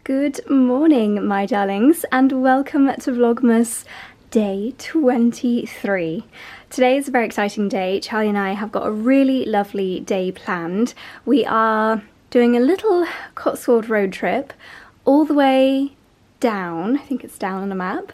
Good morning, my darlings, and welcome to Vlogmas day 23. Today is a very exciting day. Charlie and I have got a really lovely day planned. We are doing a little Cotswold road trip all the way down, I think it's down on a map,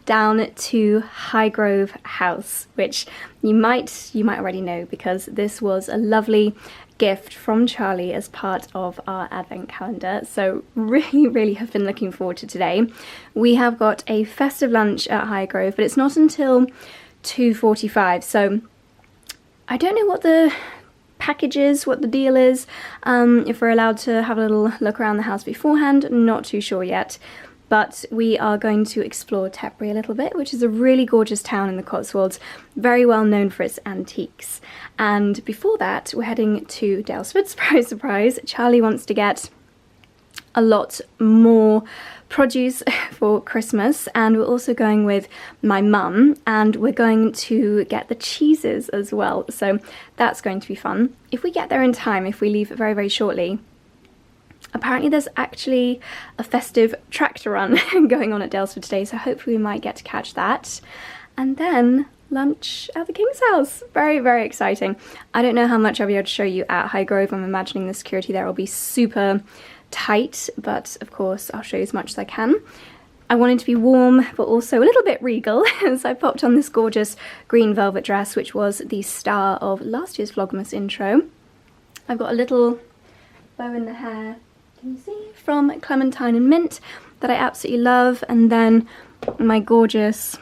down to Highgrove house, which you might already know because this was a lovely gift from Charlie as part of our advent calendar. So really have been looking forward to today. We have got a festive lunch at Highgrove, but it's not until 2:45, so I don't know what the package is, what the deal is, if we're allowed to have a little look around the house beforehand, not too sure yet. But we are going to explore Tetbury a little bit, which is a really gorgeous town in the Cotswolds, very well known for its antiques. And before that, we're heading to Daylesford, surprise, surprise. Charlie wants to get a lot more produce for Christmas, and we're also going with my mum, and we're going to get the cheeses as well. So that's going to be fun. If we get there in time, if we leave very shortly, apparently there's actually a festive tractor run going on at Daylesford today, so hopefully we might get to catch that. And then lunch at the King's house. Very exciting. I don't know how much I'll be able to show you at Highgrove. I'm imagining the security there will be super tight, but of course I'll show you as much as I can. I wanted to be warm but also a little bit regal, so I popped on this gorgeous green velvet dress, which was the star of last year's Vlogmas intro. I've got a little bow in the hair, can you see, from Clementine and Mint that I absolutely love, and then my gorgeous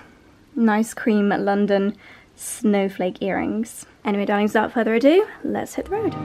nice cream London snowflake earrings. Anyway, darlings, without further ado, let's hit the road.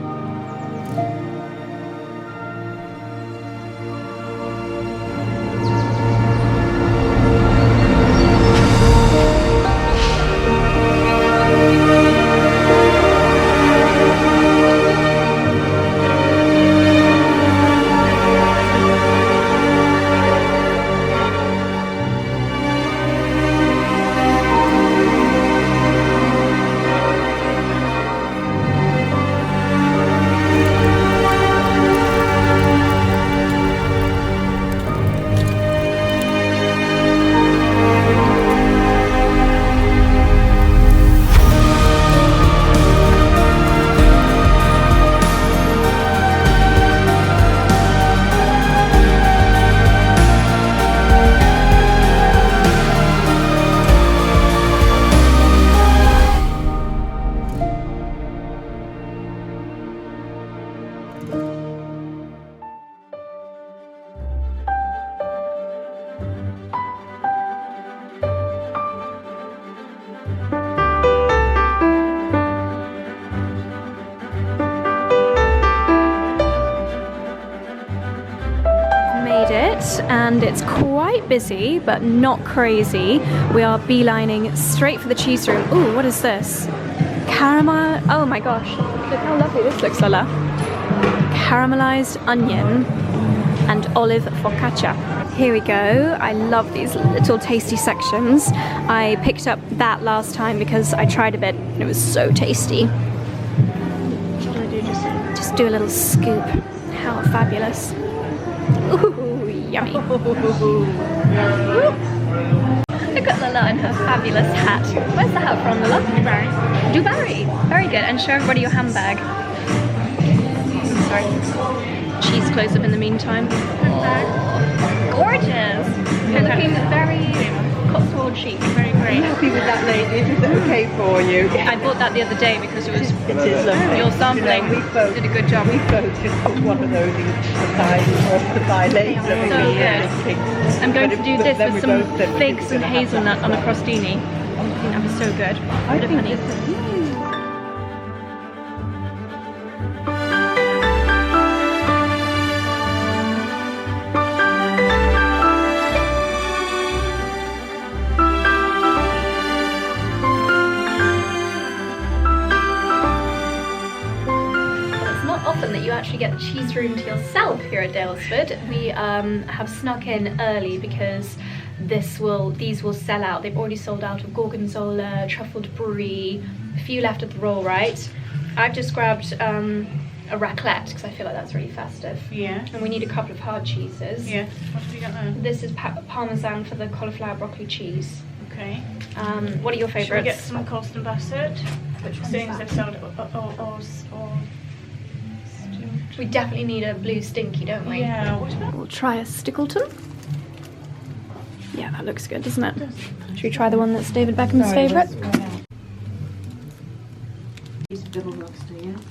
And it's quite busy, but not crazy. We are beelining straight for the cheese room. Ooh, what is this? Caramel, oh my gosh, look how lovely this looks, Lola. Caramelized onion and olive focaccia. Here we go. I love these little tasty sections. I picked up that last time because I tried a bit and it was so tasty. What do I do? Just do a little scoop. How fabulous. Ooh. Yummy. Look at Lola and her fabulous hat. Where's the hat from, Lola? Dubai. Dubai. Very good. And show everybody your handbag. Sorry. Cheese close up in the meantime. Oh, gorgeous. You're looking very Cotswold chic. Very great. I'm happy with that, lady. Is it okay for you? I bought that the other day because it was lovely. Your sampling. You know, we both did a good job. We both just put one of those in the thigh later. So good. I'm going to do this with some figs and hazelnut on a crostini. I think that was so good. A bit of honey. That you actually get the cheese room to yourself here at Daylesford. We have snuck in early because these will sell out. They've already sold out of gorgonzola, truffled brie, a few left of the roll, right? I've just grabbed a raclette, because I feel like that's really festive. Yeah. And we need a couple of hard cheeses. Yeah. What have you got there? This is parmesan for the cauliflower broccoli cheese. Okay. What are your favourites? Should we get some Colston Bassett? Which one's Seeing as that? they've sold or We definitely need a blue stinky, don't we? yeah. What about? We'll try a Stickleton. Yeah, that looks good, doesn't it? Should we try the one that's David Beckham's favourite?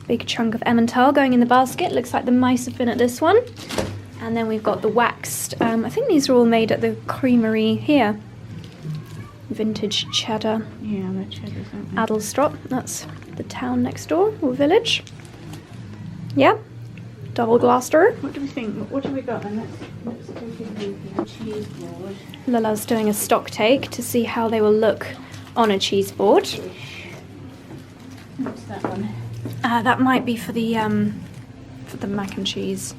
Big chunk of Emmental going in the basket. Looks like the mice have been at this one. And then we've got the waxed. I think these are all made at the creamery here. Vintage cheddar. Yeah, they're cheddars, aren't they? Adelstrop. That's the town next door or village. Yeah. Double Gloucester. What do we think? What have we got then? Let's go for the cheese board. Lala's doing a stock take to see how they will look on a cheese board. What's that one? That might be for the mac and cheese,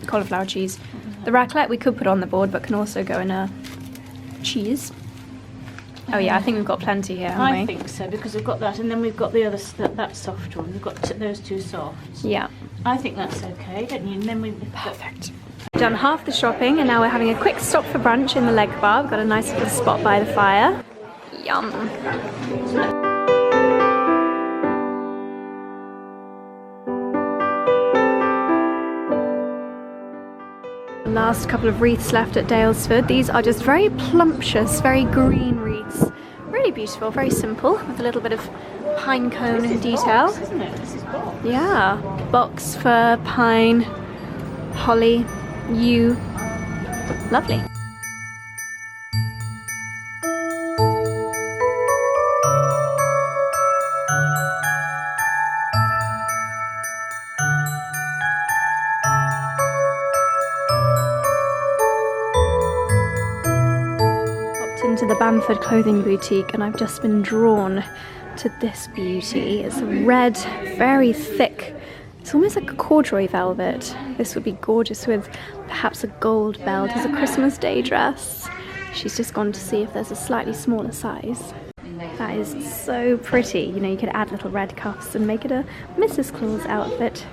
cauliflower cheese. The raclette we could put on the board, but can also go in a cheese. Oh yeah, I think we've got plenty here, haven't we? I think so, because we've got that, and then we've got the other that soft one. We've got those two softs. Yeah. I think that's okay, don't you? And then we've Perfect. Done half the shopping, and now we're having a quick stop for brunch in the leg bar. We've got a nice little spot by the fire. Yum. Last couple of wreaths left at Daylesford. These are just very plumptious, very green wreaths. Really beautiful, very simple, with a little bit of pine cone detail. box, isn't it? This is box. Yeah, box, fir, pine, holly, yew. Lovely. Into the Bamford clothing boutique, and I've just been drawn to this beauty. It's red, very thick. It's almost like a corduroy velvet. This would be gorgeous with perhaps a gold belt as a Christmas Day dress. She's just gone to see if there's a slightly smaller size. That is so pretty. You know, you could add little red cuffs and make it a Mrs. Claus outfit.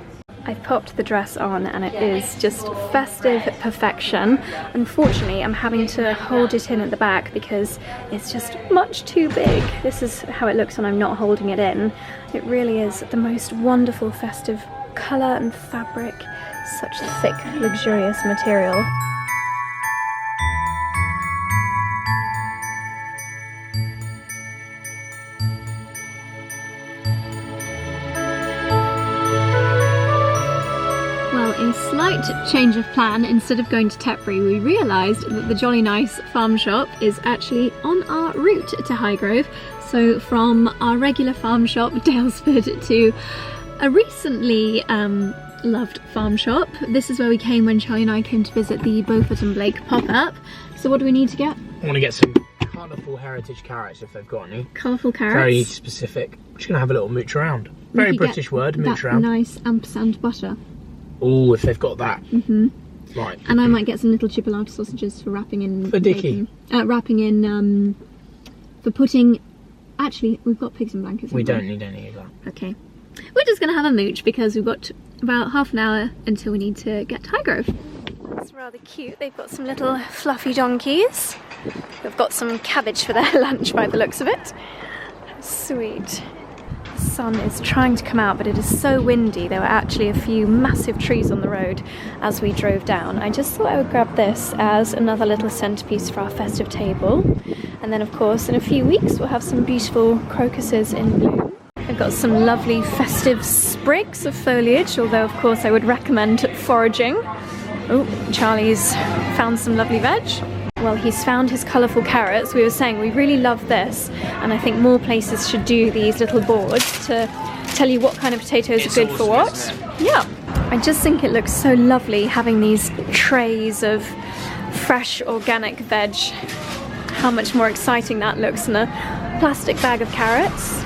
I've popped the dress on and it is just festive perfection. Unfortunately, I'm having to hold it in at the back because it's just much too big. This is how it looks when I'm not holding it in. It really is the most wonderful festive colour and fabric. Such thick, luxurious material. A slight change of plan. Instead of going to Tetbury, we realised that the Jolly Nice farm shop is actually on our route to Highgrove. So from our regular farm shop, Daylesford, to a recently loved farm shop. This is where we came when Charlie and I came to visit the Beaufort and Blake pop-up. So what do we need to get? I want to get some colourful heritage carrots if they've got any. Colourful carrots. Very specific. We're just going to have a little mooch around. Very British word, mooch around. Nice ampersand butter. Oh, if they've got that. Right. And I might get some little chipolata sausages for wrapping in. For Dickie. Wrapping in, for putting. Actually, we've got pigs in blankets. We don't need any of that. Okay. We're just going to have a mooch because we've got about half an hour until we need to get to Highgrove. That's rather cute. They've got some little fluffy donkeys. They've got some cabbage for their lunch by the looks of it. Sweet. The sun is trying to come out, but it is so windy. There were actually a few massive trees on the road as we drove down. I just thought I would grab this as another little centerpiece for our festive table. And then of course in a few weeks we'll have some beautiful crocuses in bloom. I've got some lovely festive sprigs of foliage, although of course I would recommend foraging. Oh, Charlie's found some lovely veg. Well, he's found his colourful carrots. We were saying we really love this, and I think more places should do these little boards to tell you what kind of potatoes are good for what. Yeah, I just think it looks so lovely having these trays of fresh organic veg. How much more exciting that looks than a plastic bag of carrots.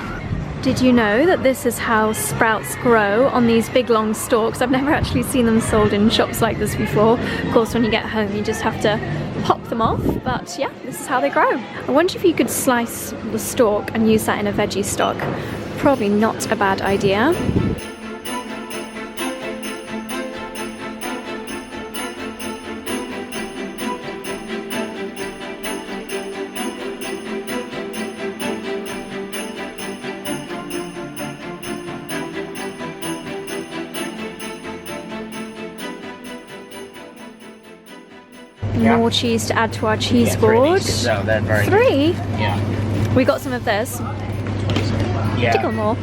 Did you know that this is how sprouts grow on these big long stalks? I've never actually seen them sold in shops like this before. Of course, when you get home, you just have to pop them off, but yeah, this is how they grow. I wonder if you could slice the stalk and use that in a veggie stock. Probably not a bad idea. more cheese to add to our cheese Yeah, 3 board. pieces out there, very 3? Yeah. We got some of this. Yeah. Tickle more.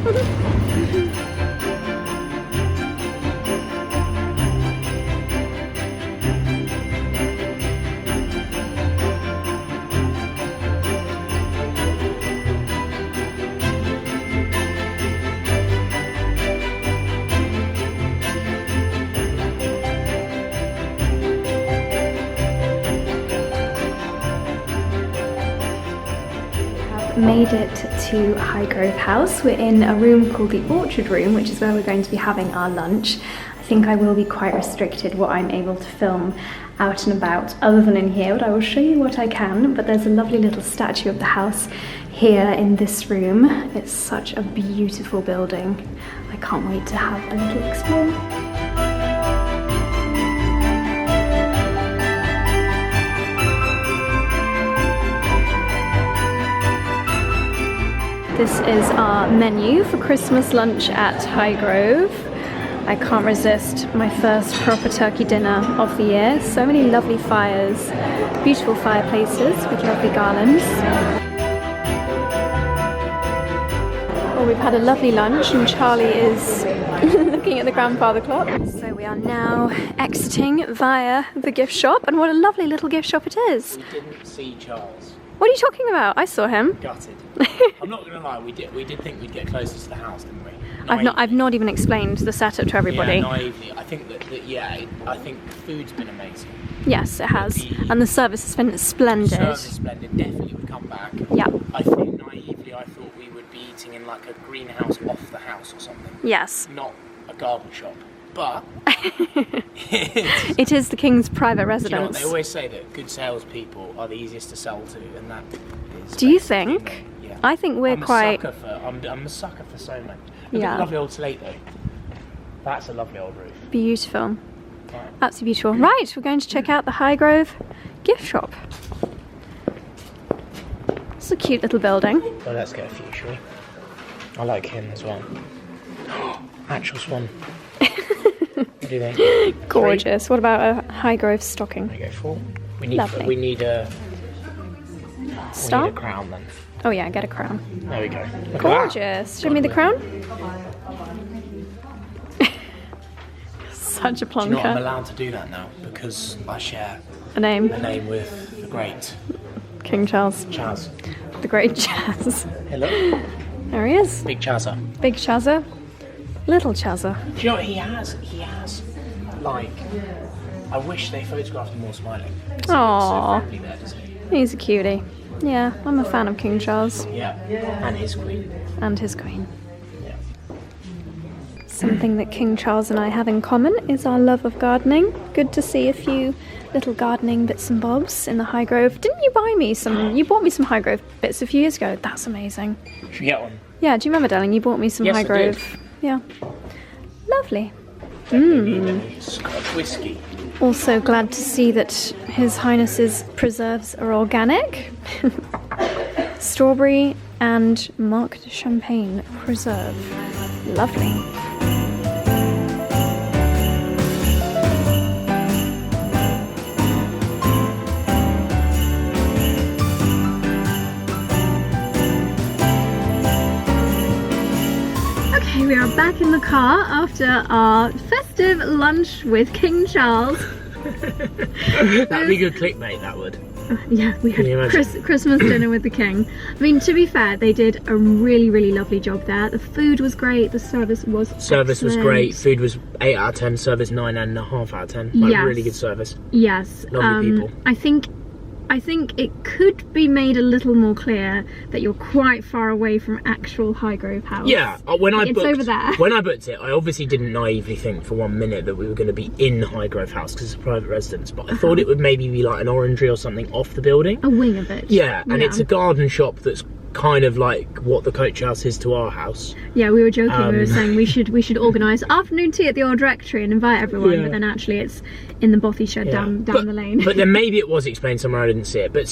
Made it to Highgrove House. We're in a room called the Orchard Room, which is where we're going to be having our lunch. I think I will be quite restricted what I'm able to film out and about other than in here, but I will show you what I can. But there's a lovely little statue of the house here in this room. It's such a beautiful building. I can't wait to have a little explore. This is our menu for Christmas lunch at Highgrove. I can't resist my first proper turkey dinner of the year. So many lovely fires, beautiful fireplaces with lovely garlands. Well, we've had a lovely lunch and Charlie is looking at the grandfather clock. So we are now exiting via the gift shop, and what a lovely little gift shop it is. We didn't see Charles. What are you talking about? I saw him. Gutted. I'm not gonna lie, we did think we'd get closer to the house, didn't we? I've not even explained the setup to everybody. Yeah, naively. I think I think the food's been amazing. Yes, it has. And the service has been splendid. The service is splendid. Definitely would come back. Yeah. I think naively I thought we would be eating in like a greenhouse off the house or something. Yes. Not a garden shop. But it is the King's private residence. Do you know what? They always say that good salespeople are the easiest to sell to, and that is. Do you think? Yeah. I think we're I'm a sucker for so much. Look at the lovely old slate though. That's a lovely old roof. Beautiful. Right. Absolutely beautiful. Right, we're going to check out the Highgrove gift shop. It's a cute little building. Well, let's get a few, shall we? I like him as well. Actual swan. What do you think? Gorgeous. 3? What about a Highgrove stocking? There you go, 4. We need a star? We need a crown then. Oh yeah, get a crown. There we go. Look Gorgeous. Show me the crown. Such a plonker. Do you know what? I'm allowed to do that now because I share a name with the great King Charles. Chaz. The great Chaz. Hello. There he is. Big Chazza. Big Chazza. Little Chazza. Do you know what he has? Like, I wish they photographed him more smiling. Aww. So friendly there, doesn't he? He's a cutie. Yeah, I'm a fan of King Charles. Yeah. And his queen. And his queen. Yeah. Something that King Charles and I have in common is our love of gardening. Good to see a few little gardening bits and bobs in the Highgrove. Didn't you buy me some? You bought me some Highgrove bits a few years ago. That's amazing. Should we get one? Yeah, do you remember, darling? You bought me some Highgrove. I did. Yeah. Lovely. Scotch whiskey. Also glad to see that His Highness's preserves are organic. Strawberry and Marc de Champagne preserve. Lovely. Okay, we are back in the car after our festive lunch with King Charles. That'd be good clickbait, that would. Yeah, we had Christmas dinner with the King. I mean, to be fair, they did a really, really lovely job there. The food was great, the service was excellent. Great, food was 8 out of 10, service 9.5 out of 10. Like, yes. Really good service. Yes. Lovely people. I think it could be made a little more clear that you're quite far away from actual Highgrove House. Yeah, It's over there. When I booked it, I obviously didn't naively think for 1 minute that we were going to be in Highgrove House because it's a private residence, but I thought it would maybe be like an orangery or something off the building. A wing of it. Yeah, and it's a garden shop that's kind of like what the coach house is to our house. Yeah, we were joking. We were saying we should organise afternoon tea at the old rectory and invite everyone, but then actually it's in the bothy shed down the lane. But then maybe it was explained somewhere I didn't see it. But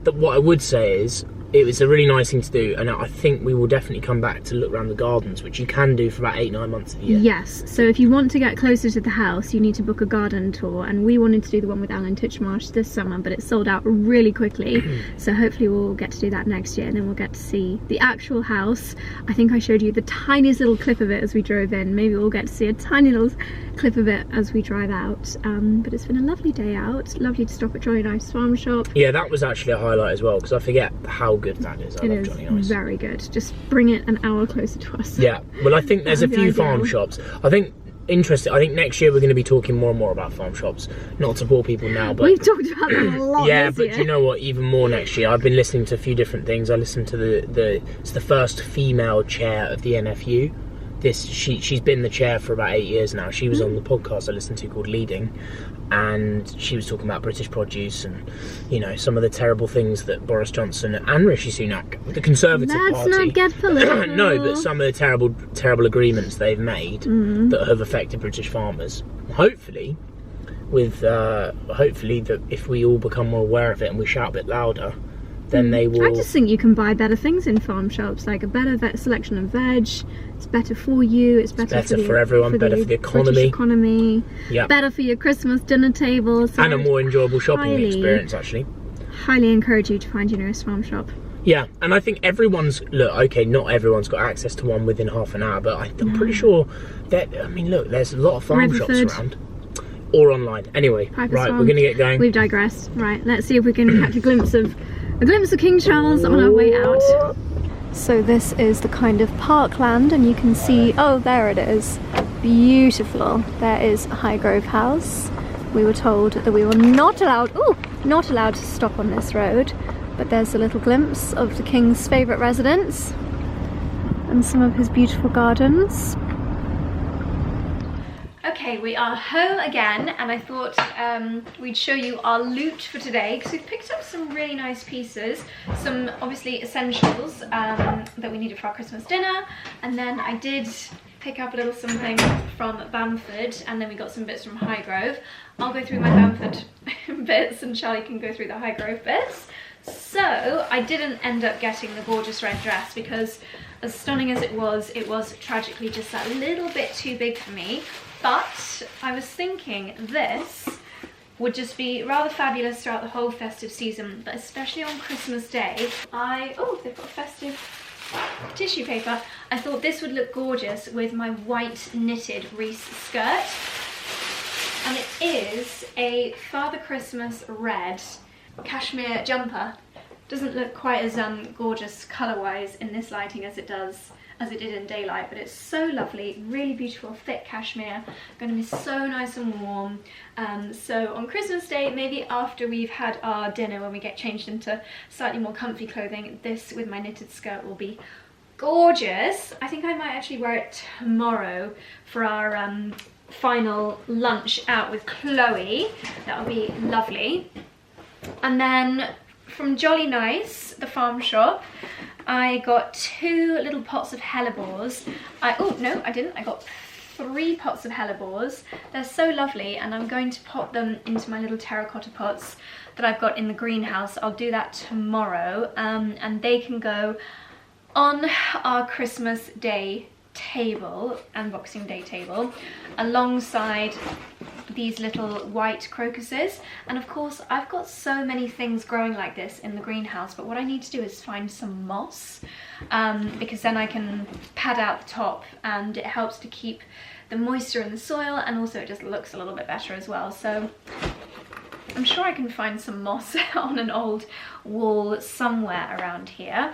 but what I would say is it was a really nice thing to do, and I think we will definitely come back to look around the gardens, which you can do for about 8-9 months of the year. Yes, so if you want to get closer to the house, you need to book a garden tour, and we wanted to do the one with Alan Titchmarsh this summer, but it sold out really quickly. So hopefully we'll get to do that next year, and then we'll get to see the actual house. I think I showed you the tiniest little clip of it as we drove in. Maybe we'll get to see a tiny little clip of it as we drive out. But it's been a lovely day out. Lovely to stop at Jolly Nice Farm Shop. Yeah, that was actually a highlight as well, because I forget how good that is. I love Jolly Nice. Very good. Just bring it an hour closer to us. Yeah, well, I think there's a few farm shops. I think next year we're going to be talking more and more about farm shops. Not to bore people now, but we've talked about them a lot. yeah, this but year. do you know what? Even more next year. I've been listening to a few different things. I listened to it's the first female chair of the NFU. She's been the chair for about 8 years now. She was on the podcast I listened to called Leading, and she was talking about British produce and, you know, some of the terrible things that Boris Johnson and Rishi Sunak, the Conservative Party, let's not get political. no, but some of the terrible agreements they've made that have affected British farmers. Hopefully that if we all become more aware of it and we shout a bit louder, then they will. I just think you can buy better things in farm shops, like a better selection of veg. It's better for you. It's better for everyone. Better for the economy. Yeah. Better for your Christmas dinner table. So and a more enjoyable shopping experience, actually. Highly encourage you to find your nearest farm shop. Yeah, and I think not everyone's got access to one within half an hour, but I'm pretty sure that, I mean, look, there's a lot of farm shops around. Or online. Anyway, right, we're going to get going. We've digressed. Right, let's see if we can catch a glimpse of King Charles on our way out. So this is the kind of parkland, and you can see, oh, there it is. Beautiful. There is Highgrove House. We were told that we were not allowed to stop on this road, but there's a little glimpse of the King's favourite residence and some of his beautiful gardens. Okay, we are home again, and I thought we'd show you our loot for today, because we've picked up some really nice pieces, some obviously essentials that we needed for our Christmas dinner, and then I did pick up a little something from Bamford, and then we got some bits from Highgrove. I'll go through my Bamford bits and Charlie can go through the Highgrove bits. So I didn't end up getting the gorgeous red dress because, as stunning as it was tragically just that little bit too big for me. But I was thinking this would just be rather fabulous throughout the whole festive season, but especially on Christmas Day. Oh, they've got festive tissue paper. I thought this would look gorgeous with my white knitted Reese skirt. And it is a Father Christmas red cashmere jumper. Doesn't look quite as gorgeous colour-wise in this lighting as it did in daylight, but it's so lovely, really beautiful thick cashmere, going to be so nice and warm. So on Christmas Day, maybe after we've had our dinner, when we get changed into slightly more comfy clothing, this with my knitted skirt will be gorgeous. I think I might actually wear it tomorrow for our final lunch out with Chloe. That will be lovely. And then from Jolly Nice, the farm shop, I got 2 little pots of hellebores. Oh no, I didn't. I got 3 pots of hellebores. They're so lovely, and I'm going to pop them into my little terracotta pots that I've got in the greenhouse. I'll do that tomorrow, and they can go on our Christmas Day table and Boxing Day table alongside these little white crocuses. And of course I've got so many things growing like this in the greenhouse, but what I need to do is find some moss, because then I can pad out the top and it helps to keep the moisture in the soil, and also it just looks a little bit better as well. So I'm sure I can find some moss on an old wall somewhere around here.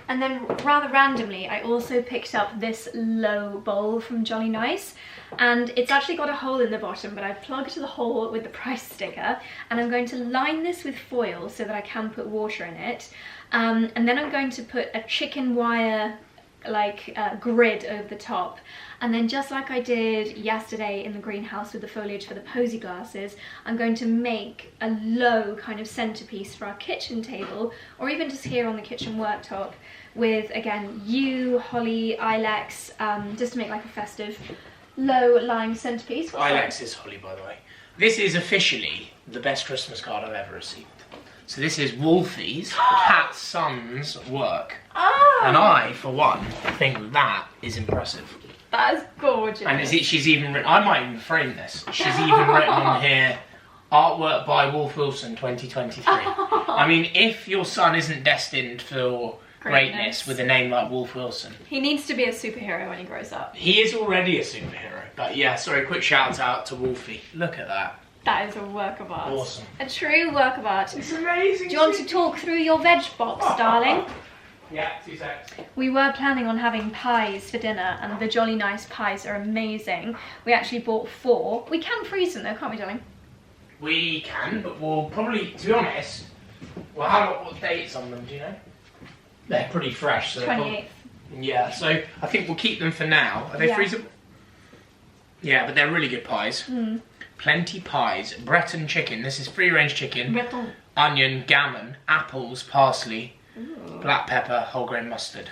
And then rather randomly, I also picked up this low bowl from Jolly Nice, and it's actually got a hole in the bottom, but I've plugged the hole with the price sticker, and I'm going to line this with foil so that I can put water in it, and then I'm going to put a chicken wire grid over the top, and then just like I did yesterday in the greenhouse with the foliage for the posy glasses, I'm going to make a low kind of centerpiece for our kitchen table, or even just here on the kitchen worktop, with again yew, holly, ilex, just to make like a festive low lying centerpiece. Ilex is holly, by the way. This is officially the best Christmas card I've ever received. So this is Wolfie's cat son's work. Oh! And I, for one, think that is impressive. That is gorgeous. And she's even written, I might even frame this. She's even written on here, artwork by Wolf Wilson 2023. I mean, if your son isn't destined for greatness with a name like Wolf Wilson. He needs to be a superhero when he grows up. He is already a superhero. But yeah, sorry, quick shout out to Wolfie. Look at that. That is a work of art. Awesome. A true work of art. It's amazing. Do you want to talk through your veg box, darling? Yeah, 2 seconds. We were planning on having pies for dinner, and the Jolly Nice pies are amazing. We actually bought 4. We can freeze them though, can't we, darling? We can, but we'll probably, to be honest, we'll have what dates on them, do you know? They're pretty fresh. So 28th. Yeah, so I think we'll keep them for now. Are they freezable? Yeah, but they're really good pies. Mm. Plenty pies. Breton chicken. This is free-range chicken. Breton. Onion, gammon, apples, parsley, Ooh. black pepper, whole grain mustard.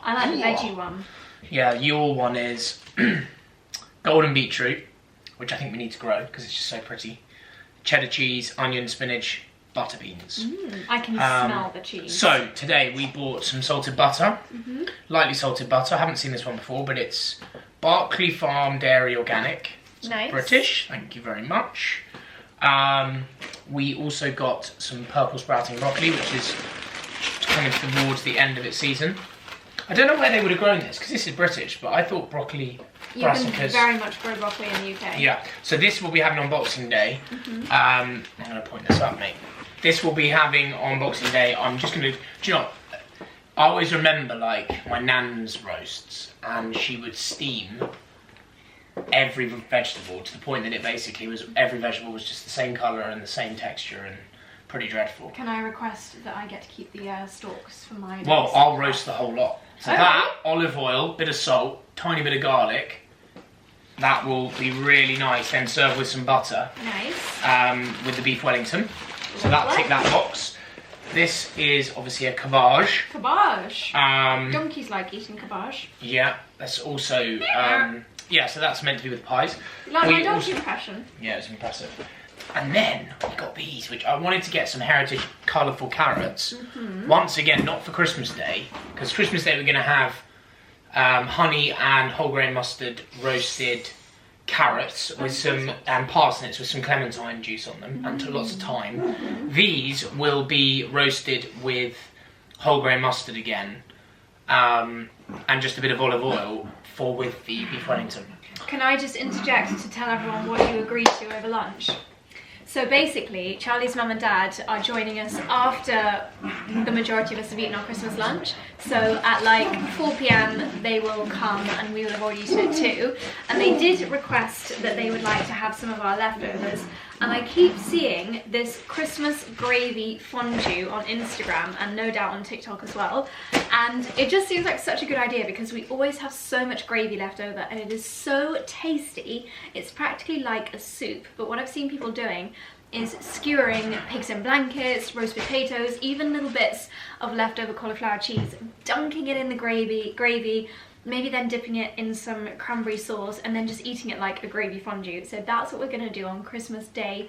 I like the veggie one. Yeah, your one is golden beetroot, which I think we need to grow because it's just so pretty. Cheddar cheese, onion, spinach, butter beans. I can smell the cheese. So today we bought some salted butter, lightly salted butter. I haven't seen this one before, but it's Barclay Farm Dairy Organic. It's nice. British, thank you very much. We also got some purple sprouting broccoli, which is coming towards the end of its season. I don't know where they would have grown this, because this is British, but I thought broccoli brassicas... You can very much grow broccoli in the UK. Yeah, so this will be having on Boxing Day. I'm going to point this up, mate. This will be having on Boxing Day. I'm just going to... Do you know, I always remember, like, my nan's roasts, and she would steam every vegetable to the point that it basically was... Every vegetable was just the same colour and the same texture, and pretty dreadful. Can I request that I get to keep the stalks for my... Well, I'll roast the whole lot. So that, olive oil, bit of salt, tiny bit of garlic. That will be really nice. Then serve with some butter. Nice. With the beef Wellington. So that'll tick that box. This is obviously a cabbage. Cabbage. Um, Donkeys like eating cabbage. Yeah, that's also... yeah, so that's meant to be with pies. You like my donkey impression? Yeah, it's impressive. And then we've got these, which I wanted to get some heritage colourful carrots. Once again, not for Christmas Day, because Christmas Day we're going to have honey and whole grain mustard roasted carrots with some parsnips with some clementine juice on them and lots of thyme. These will be roasted with whole grain mustard again and just a bit of olive oil with the beef Wellington. Can I just interject to tell everyone what you agreed to over lunch? So basically, Charlie's mum and dad are joining us after the majority of us have eaten our Christmas lunch. So at like 4 PM they will come and we will have already eaten it too. And they did request that they would like to have some of our leftovers. And I keep seeing this Christmas gravy fondue on Instagram and no doubt on TikTok as well. And it just seems like such a good idea because we always have so much gravy left over and it is so tasty. It's practically like a soup. But what I've seen people doing is skewering pigs in blankets, roast potatoes, even little bits of leftover cauliflower cheese, dunking it in the gravy, maybe then dipping it in some cranberry sauce and then just eating it like a gravy fondue. So that's what we're going to do on Christmas Day,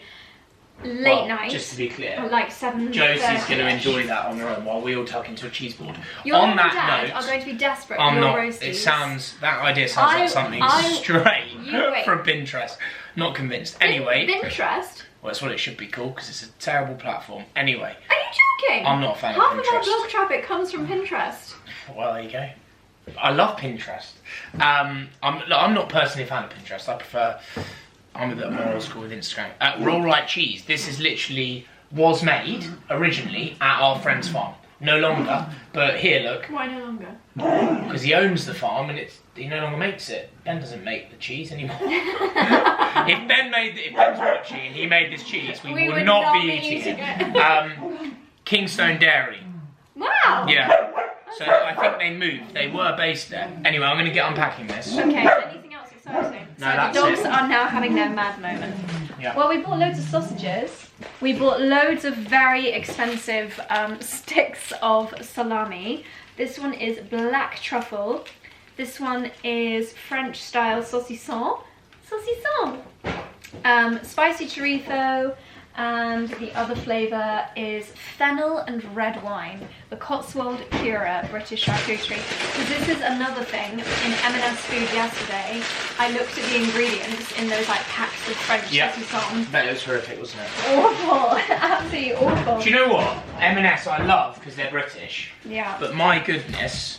late night. Just to be clear, like 7:30. Josie's going to enjoy that on her own while we all tuck into a cheese board. Your on mum that and dad note, are going to be desperate I'm for your not. roasties. That idea sounds like something straight wait. from Pinterest. Not convinced. Anyway, Pinterest? well, that's what it should be called because it's a terrible platform. Anyway, Are you joking? I'm not a fan Half of of our Pinterest. blog traffic comes from Pinterest. Well, there you go. I love Pinterest. I'm not personally a fan of Pinterest. I'm a bit more old school with Instagram. Roll Right Cheese. This is literally was made originally at our friend's farm. No longer, but here, look. Why no longer? Because he owns the farm and he no longer makes it. Ben doesn't make the cheese anymore. If Ben's watching and he made this cheese, we would not be eating it. Kingstone Dairy. Wow. Yeah. So I think they moved. They were based there. Anyway, I'm going to get unpacking this. Okay, anything else exciting? No, so that's the dogs it. are now having their mad moment. Yeah. Well, we bought loads of sausages. We bought loads of very expensive sticks of salami. This one is black truffle. This one is French style saucisson. Saucisson. Spicy chorizo. And the other flavour is fennel and red wine, the Cotswold Cura British charcuterie. Because this is another thing, in M&S Food yesterday, I looked at the ingredients in those like packs of French saucisson. That was horrific, wasn't it? Awful, absolutely awful. Do you know what? M&S I love because they're British. Yeah. But my goodness,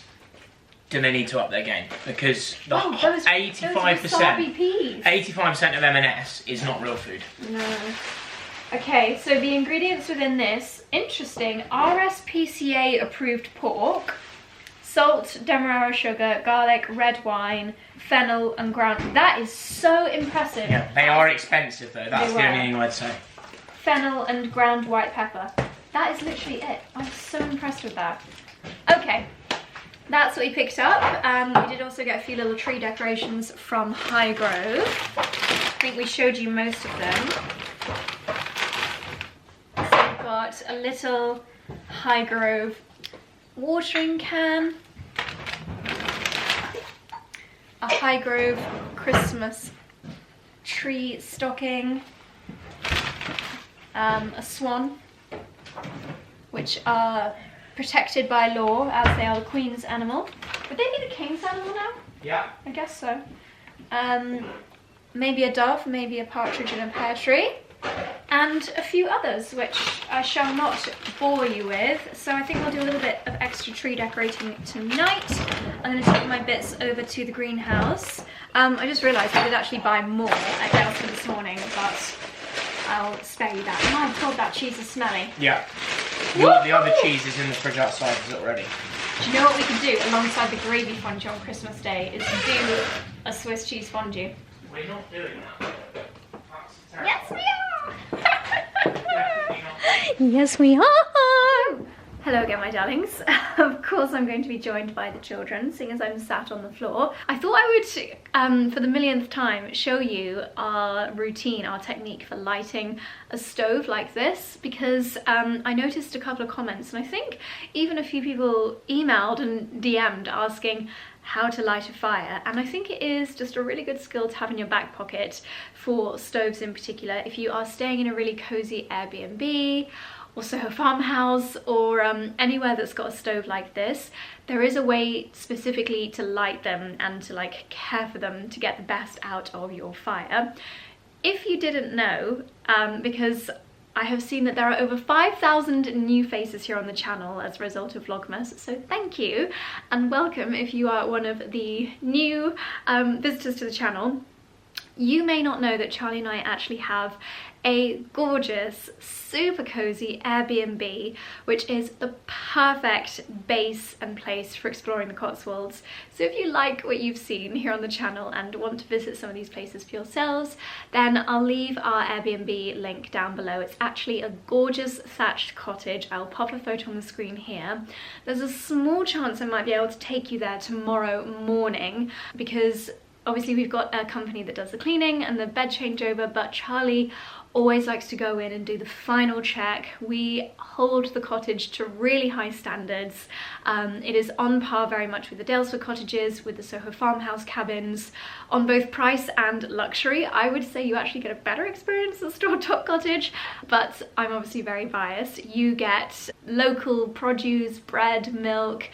do they need to up their game? Because the 85% of M&S is not real food. No. Okay, so the ingredients within this, interesting, RSPCA approved pork, salt, demerara sugar, garlic, red wine, fennel and ground. That is so impressive. Yeah, they are expensive though, that's the only thing I'd say. Fennel and ground white pepper. That is literally it. I'm so impressed with that. Okay, that's what we picked up. We did also get a few little tree decorations from Highgrove. I think we showed you most of them. Got a little Highgrove watering can, a Highgrove Christmas tree stocking, a swan, which are protected by law as they are the Queen's animal. Would they be the King's animal now? Yeah. I guess so. Maybe a dove, maybe a partridge in a pear tree. And a few others, which I shall not bore you with. So I think we'll do a little bit of extra tree decorating tonight. I'm going to take my bits over to the greenhouse. I just realised I did actually buy more at Daylesford this morning, but I'll spare you that. My God, that cheese is smelly. Yeah. The other cheese is in the fridge outside already. Do you know what we could do alongside the gravy fondue on Christmas Day is do a Swiss cheese fondue. We're not doing that. Yes, we are! Yes, we are! Hello again, my darlings. Of course, I'm going to be joined by the children, seeing as I'm sat on the floor. I thought I would, for the millionth time, show you our routine, our technique for lighting a stove like this, because I noticed a couple of comments, and I think even a few people emailed and DM'd asking how to light a fire, and I think it is just a really good skill to have in your back pocket for stoves in particular. If you are staying in a really cozy Airbnb or Soho farmhouse or anywhere that's got a stove like this, there is a way specifically to light them and to like care for them to get the best out of your fire. If you didn't know, because I have seen that there are over 5,000 new faces here on the channel as a result of Vlogmas, so thank you and welcome if you are one of the new visitors to the channel. You may not know that Charlie and I actually have a gorgeous, super cozy Airbnb, which is the perfect base and place for exploring the Cotswolds. So if you like what you've seen here on the channel and want to visit some of these places for yourselves, then I'll leave our Airbnb link down below. It's actually a gorgeous thatched cottage. I'll pop a photo on the screen here. There's a small chance I might be able to take you there tomorrow morning, because obviously we've got a company that does the cleaning and the bed changeover, but Charlie always likes to go in and do the final check. We hold the cottage to really high standards. It is on par very much with the Daylesford cottages, with the Soho farmhouse cabins, on both price and luxury. I would say you actually get a better experience at Store Top Cottage, but I'm obviously very biased. You get local produce, bread, milk,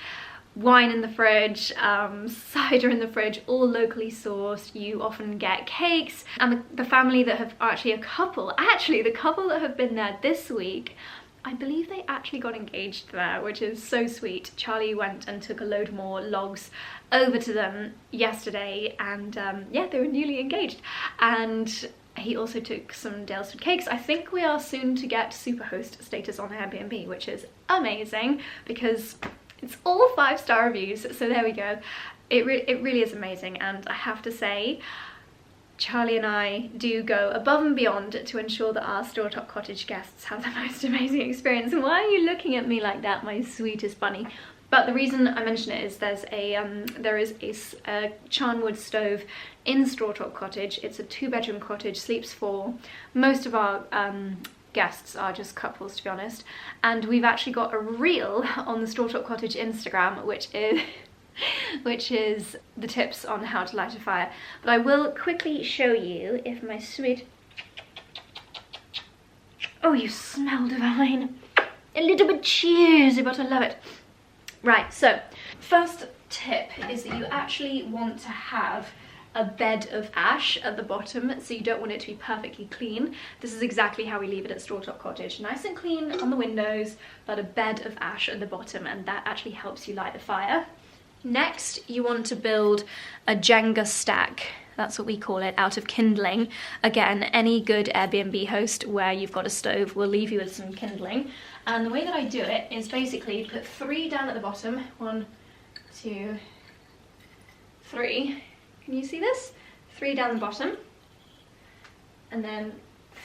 wine in the fridge, cider in the fridge, all locally sourced. You often get cakes, and the family that have the couple that have been there this week, I believe they actually got engaged there, which is so sweet. Charlie went and took a load more logs over to them yesterday, and yeah, they were newly engaged. And he also took some Daylesford cakes. I think we are soon to get superhost status on Airbnb, which is amazing because it's all 5-star reviews, so there we go. It really is amazing, and I have to say, Charlie and I do go above and beyond to ensure that our Store Top Cottage guests have the most amazing experience. And why are you looking at me like that, my sweetest bunny? But the reason I mention it is there is a charnwood stove in Store Top Cottage. It's a 2-bedroom cottage, sleeps 4. Most of our guests are just couples, to be honest, and we've actually got a reel on the Store Top Cottage Instagram which is the tips on how to light a fire. But I will quickly show you if my sweet Oh, you smell divine. A little bit cheesy, but I love it. Right, so first tip is that you actually want to have a bed of ash at the bottom, so you don't want it to be perfectly clean. This is exactly how we leave it at Strawtop Cottage. Nice and clean on the windows, but a bed of ash at the bottom, and that actually helps you light the fire. Next, you want to build a Jenga stack. That's what we call it, out of kindling. Again, any good Airbnb host where you've got a stove will leave you with some kindling. And the way that I do it is basically put 3 down at the bottom. 1, 2, 3. Can you see this? 3 down the bottom. And then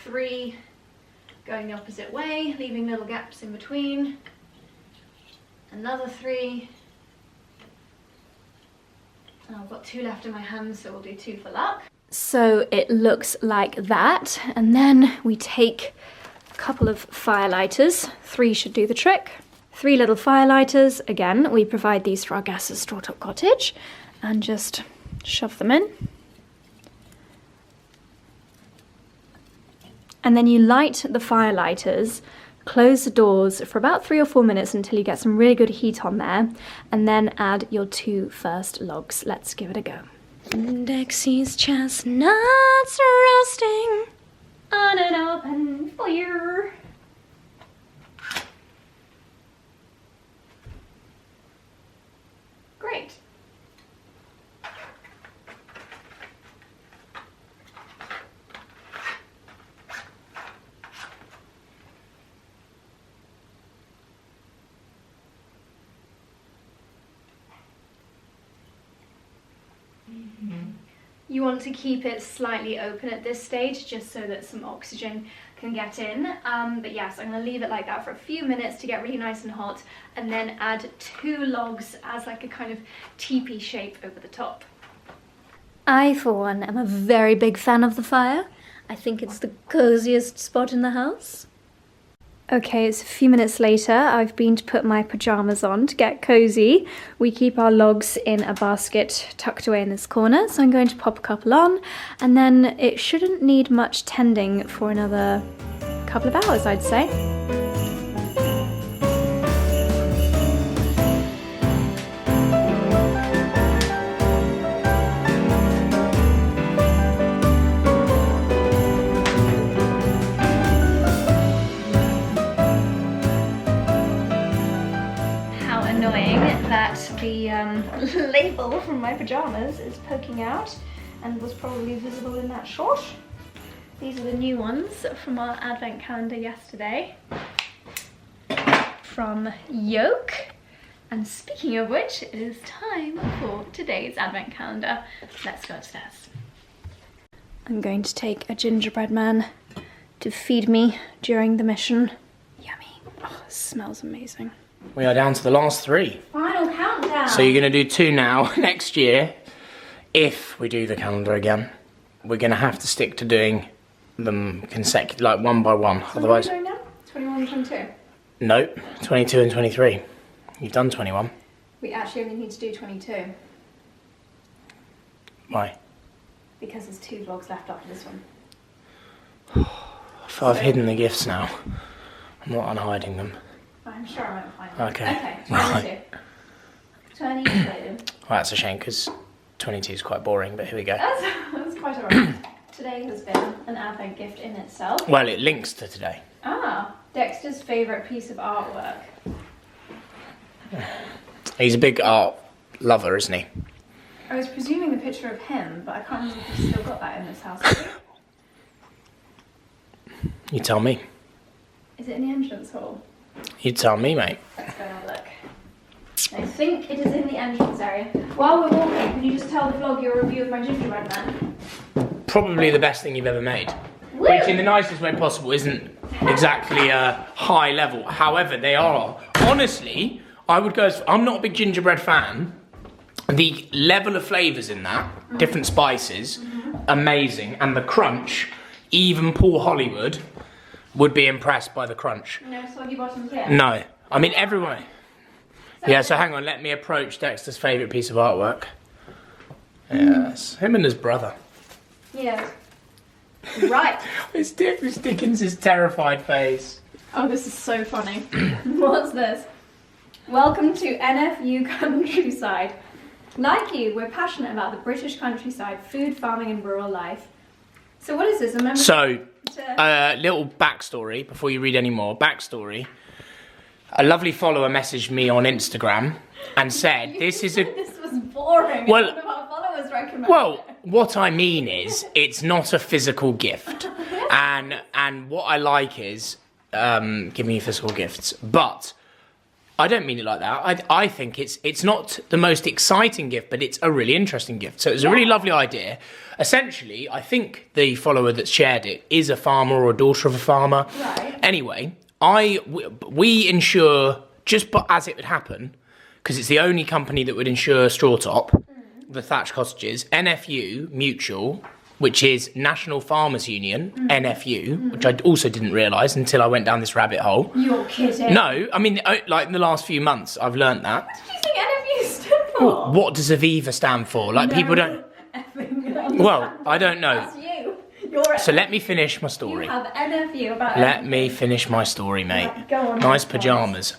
3 going the opposite way, leaving little gaps in between. Another 3. And I've got 2 left in my hand, so we'll do 2 for luck. So it looks like that. And then we take a couple of fire lighters. 3 should do the trick. 3 little fire lighters. Again, we provide these for our guests at Strawtop Cottage. And just shove them in. And then you light the fire lighters, close the doors for about 3 or 4 minutes until you get some really good heat on there, and then add your 2 first logs. Let's give it a go. Dexy's chestnuts roasting on an open fire. Great. You want to keep it slightly open at this stage just so that some oxygen can get in. But yes, I'm going to leave it like that for a few minutes to get really nice and hot, and then add 2 logs as like a kind of teepee shape over the top. I, for one, am a very big fan of the fire. I think it's the coziest spot in the house. Okay, it's a few minutes later. I've been to put my pyjamas on to get cozy. We keep our logs in a basket tucked away in this corner, so I'm going to pop a couple on, and then it shouldn't need much tending for another couple of hours, I'd say. That the label from my pyjamas is poking out and was probably visible in that shot. These are the new ones from our advent calendar yesterday from Yoke. And speaking of which, it is time for today's advent calendar. Let's go upstairs. I'm going to take a gingerbread man to feed me during the mission. Yummy. Oh, it smells amazing. We are down to the last 3. Final countdown. So you're going to do 2 now. Next year, if we do the calendar again, we're going to have to stick to doing them consecutive, like 1 by 1. So otherwise, what are we doing now? 21 and 22? Nope, 22 and 23. You've done 21. We actually only need to do 22. Why? Because there's 2 vlogs left after this one. I've hidden the gifts now. I'm not unhiding them. I'm sure I won't find them. Okay. 22. Right. 22. Well, that's a shame because 22 is quite boring, but here we go. That's quite alright. Today has been an advent gift in itself. Well, it links to today. Ah, Dexter's favourite piece of artwork. He's a big art lover, isn't he? I was presuming the picture of him, but I can't remember if he's still got that in this house. You tell me. Is it in the entrance hall? You tell me, mate. Let's go and have a look. I think it is in the entrance area. While we're walking, can you just tell the vlog your review of my gingerbread man? Probably the best thing you've ever made. Woo! Which, in the nicest way possible, isn't exactly a high level. However, they are. Honestly, I would go as... I'm not a big gingerbread fan. The level of flavours in that, different spices, amazing. And the crunch, even Paul Hollywood would be impressed by the crunch. No soggy bottoms yet? No. I mean, everyone... Yeah, so hang on, let me approach Dexter's favourite piece of artwork. Yes, him and his brother. Yeah. Right. It's Dickens' terrified face. Oh, this is so funny. What's this? Welcome to NFU Countryside. Like you, we're passionate about the British countryside, food, farming and rural life. So what is this? Little backstory, before you read any more. Backstory. A lovely follower messaged me on Instagram and said, this was boring. Well, One of our followers recommended well, what I mean is, it's not a physical gift. And what I like is, give me physical gifts. But I don't mean it like that. I think it's not the most exciting gift, but it's a really interesting gift. So it was a really lovely idea. Essentially, I think the follower that shared it is a farmer or a daughter of a farmer. Right. Anyway, we insure, just as it would happen, because it's the only company that would insure straw top, the thatched cottages, NFU Mutual, which is National Farmers Union, NFU, which I also didn't realise until I went down this rabbit hole. You're kidding. No, I mean, like in the last few months, I've learnt that. What do you think NFU stood for? What does Aviva stand for? Like, people don't... Well, I don't know. That's you. So let me finish my story. You have NFU about Let me finish my story, mate. Go on. Nice pyjamas.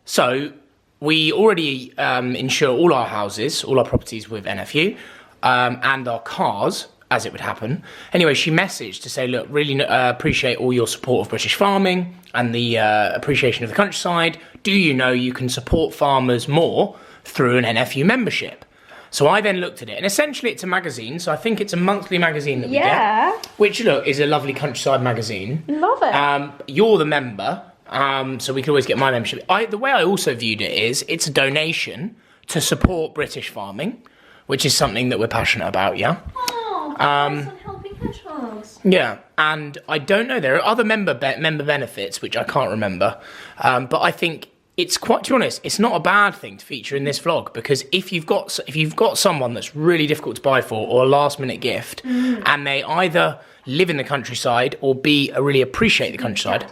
So we already insure all our houses, all our properties with NFU, and our cars, as it would happen. Anyway, she messaged to say, look, really appreciate all your support of British farming and the appreciation of the countryside. Do you know you can support farmers more through an NFU membership? So I then looked at it, and essentially it's a magazine, so I think it's a monthly magazine that we get. Which, look, is a lovely countryside magazine. Love it. You're the member, so we can always get my membership. The way I also viewed it is, it's a donation to support British farming, which is something that we're passionate about, yeah? Oh, on helping hedgehogs. Yeah, and I don't know, there are other member benefits, which I can't remember, but I think it's quite, to be honest, it's not a bad thing to feature in this vlog, because if you've got someone that's really difficult to buy for, or a last minute gift, and they either live in the countryside or really appreciate the countryside,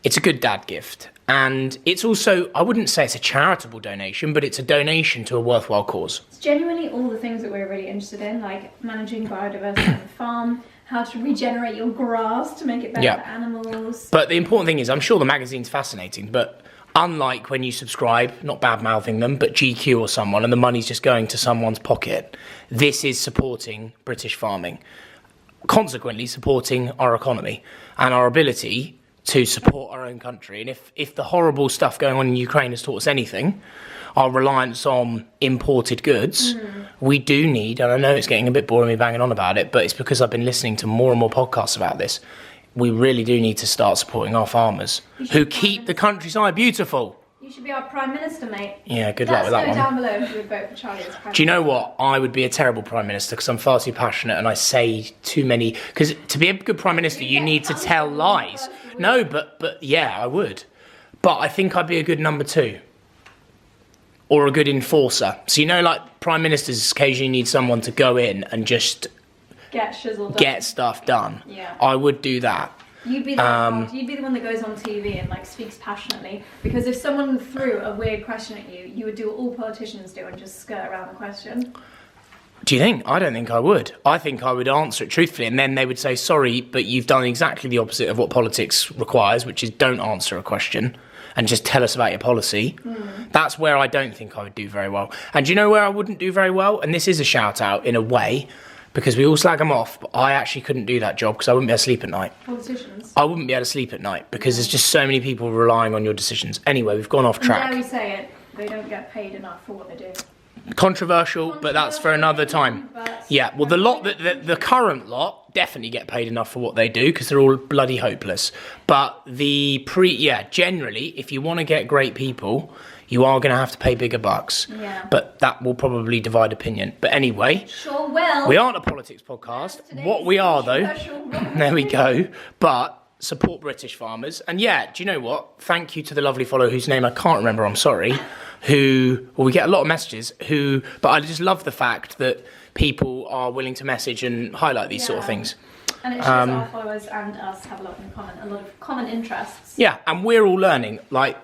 it's a good dad gift. And it's also, I wouldn't say it's a charitable donation, but it's a donation to a worthwhile cause. It's genuinely all the things that we're really interested in, like managing biodiversity on the farm, how to regenerate your grass to make it better for animals. But the important thing is, I'm sure the magazine's fascinating, but unlike when you subscribe, not bad-mouthing them, but GQ or someone, and the money's just going to someone's pocket, this is supporting British farming, consequently supporting our economy and our ability to support our own country. And if the horrible stuff going on in Ukraine has taught us anything, our reliance on imported goods, we do need, and I know it's getting a bit boring me banging on about it, but it's because I've been listening to more and more podcasts about this, we really do need to start supporting our farmers who keep the countryside beautiful. You should be our Prime Minister, mate. Yeah, good luck with that one. Let us know down below if you would vote for Charlie as Prime Minister. Do you know what? I would be a terrible Prime Minister because I'm far too passionate and I say too many... Because to be a good Prime Minister, you need to tell lies. No, but yeah, I would. But I think I'd be a good number 2. Or a good enforcer. So, you know, like Prime Ministers occasionally need someone to go in and just... Get stuff done. Yeah. I would do that. You'd be the one that goes on TV and like speaks passionately, because if someone threw a weird question at you, you would do what all politicians do and just skirt around the question. Do you think? I don't think I would. I think I would answer it truthfully, and then they would say, sorry, but you've done exactly the opposite of what politics requires, which is don't answer a question and just tell us about your policy. That's where I don't think I would do very well. And do you know where I wouldn't do very well? And this is a shout out in a way, because we all slag them off, but I actually couldn't do that job because I wouldn't be able to sleep at night. Politicians? I wouldn't be able to sleep at night because there's just so many people relying on your decisions. Anyway, we've gone off track. And dare we say it, they don't get paid enough for what they do. Controversial, but that's for another time. Yeah, well, the current lot definitely get paid enough for what they do because they're all bloody hopeless. But generally, if you want to get great people, you are going to have to pay bigger bucks. Yeah. But that will probably divide opinion. But anyway, sure will. We aren't a politics podcast. What we are, though, there we go. But support British farmers. And yeah, do you know what? Thank you to the lovely follower whose name I can't remember, I'm sorry, we get a lot of messages, but I just love the fact that people are willing to message and highlight these sort of things. And it shows our followers and us have a lot in common, a lot of common interests. Yeah, and we're all learning. Like,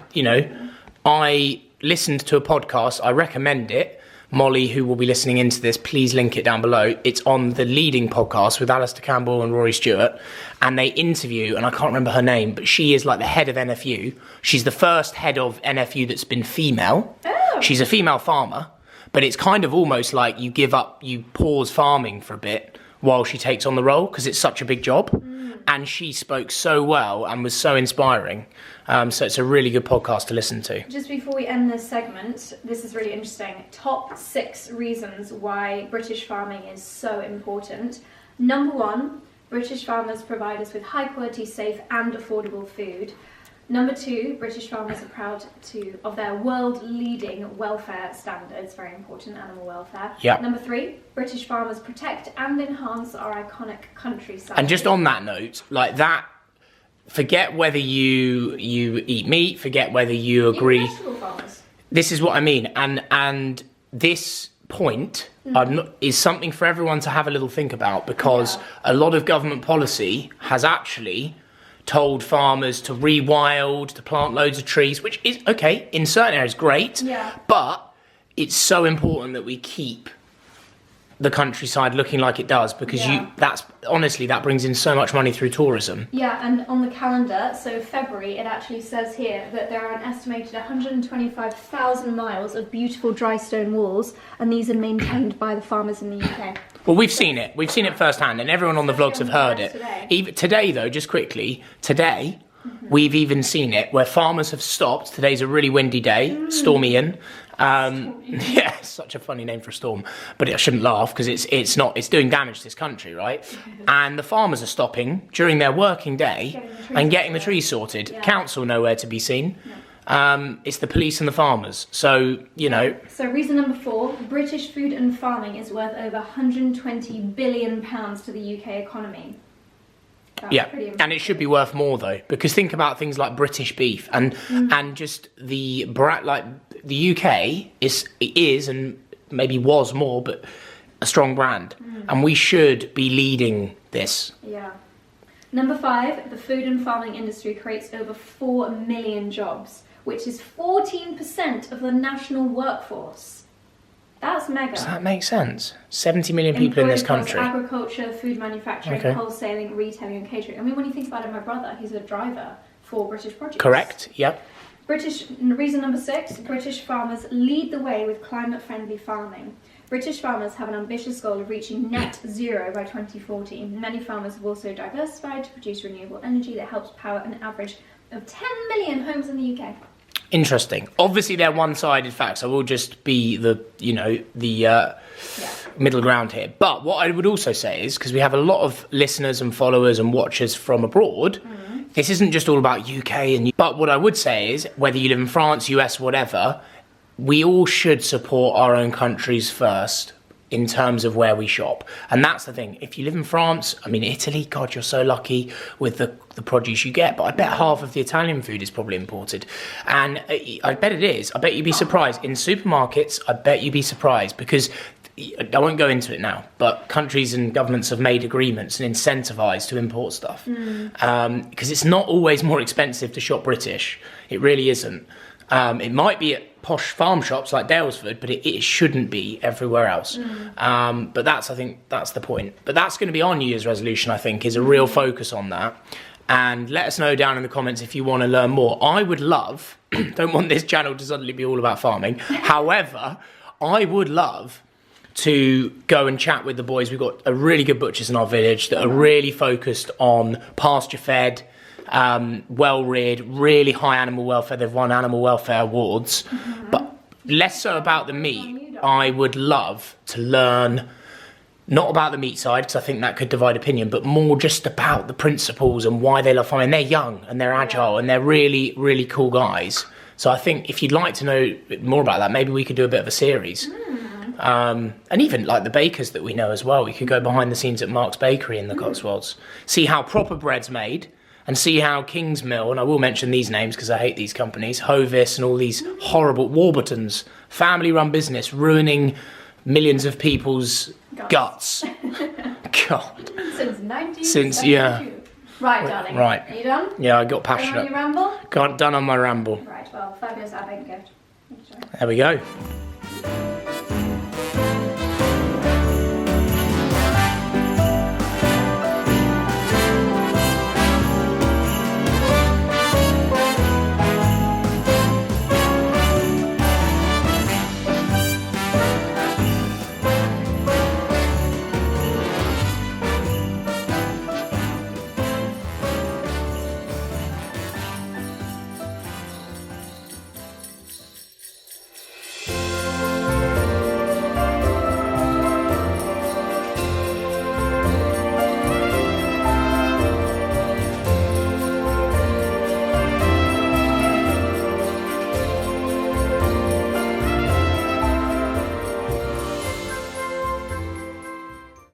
I listened to a podcast, I recommend it. Molly, who will be listening into this, please link it down below. It's on the Leading podcast with Alistair Campbell and Rory Stewart. And they interview, and I can't remember her name, but she is like the head of NFU. She's the first head of NFU that's been female. Oh. She's a female farmer, but it's kind of almost like you pause farming for a bit while she takes on the role, because it's such a big job. And she spoke so well and was so inspiring. So it's a really good podcast to listen to. Just before we end this segment, this is really interesting. Top 6 reasons why British farming is so important. Number 1, British farmers provide us with high quality, safe and affordable food. Number 2, British farmers are proud of their world-leading welfare standards, very important, animal welfare. Yeah. Number 3, British farmers protect and enhance our iconic countryside. And just on that note, like that, forget whether you eat meat, forget whether you agree. Even vegetable farmers. This is what I mean, and this point is something for everyone to have a little think about, because a lot of government policy has actually told farmers to rewild, to plant loads of trees, which is, okay, in certain areas great, but it's so important that we keep the countryside looking like it does, because that brings in so much money through tourism. Yeah, and on the calendar, so February, it actually says here that there are an estimated 125,000 miles of beautiful dry stone walls, and these are maintained by the farmers in the UK. Well, we've seen it firsthand, and everyone on the vlogs have heard it. Even today, though, just quickly, we've even seen it where farmers have stopped. Today's a really windy day, stormy in. Yeah, it's such a funny name for a storm, but I shouldn't laugh, because it's doing damage to this country, right? And the farmers are stopping during their working day and getting the trees sorted. Council nowhere to be seen. It's the police and the farmers. So, you know. So reason number 4, British food and farming is worth over £120 billion to the UK economy. That's and it should be worth more though, because think about things like British beef and just the UK is and maybe was more, but a strong brand, and we should be leading this. Yeah. Number 5, the food and farming industry creates over 4 million jobs, which is 14% of the national workforce. That's mega. Does that make sense? 70 million people in this country. Agriculture, food manufacturing, wholesaling, retailing and catering. I mean, when you think about it, my brother, he's a driver for British Produce. Correct, yep. Reason number 6, British farmers lead the way with climate-friendly farming. British farmers have an ambitious goal of reaching net zero by 2040. Many farmers have also diversified to produce renewable energy that helps power an average of 10 million homes in the UK. Interesting. Obviously, they're one-sided facts. I will just be the middle ground here. But what I would also say is, because we have a lot of listeners and followers and watchers from abroad, this isn't just all about UK. But what I would say is, whether you live in France, US, whatever, we all should support our own countries first in terms of where we shop. And that's the thing. If you live in France, I mean, Italy, God, you're so lucky with the produce you get, but I bet half of the Italian food is probably imported. And I bet it is. I bet you'd be surprised. In supermarkets, I bet you'd be surprised, because I won't go into it now, but countries and governments have made agreements and incentivized to import stuff. Because it's not always more expensive to shop British. It really isn't. It might be at posh farm shops like Daylesford, but it shouldn't be everywhere else. But I think that's the point. But that's going to be our New Year's resolution, I think, is a real focus on that. And let us know down in the comments if you want to learn more. I would love, don't want this channel to suddenly be all about farming. However, I would love to go and chat with the boys. We've got a really good butchers in our village that are really focused on pasture fed, well reared, really high animal welfare. They've won animal welfare awards, but less so about the meat. I would love to learn not about the meat side, because I think that could divide opinion, but more just about the principles and why they love farming. They're young and they're agile and they're really, really cool guys. So I think if you'd like to know more about that, maybe we could do a bit of a series. And even like the bakers that we know as well. We could go behind the scenes at Mark's Bakery in the Cotswolds, see how proper bread's made, and see how King's Mill, and I will mention these names because I hate these companies, Hovis and all these horrible Warburtons, family-run business, ruining millions of people's guts. God. Since 1972. Right, darling. Right. Are you done? Yeah, I got passionate. Done on your ramble? Got done on my ramble. Right, well, fabulous, I beg a gift. There we go.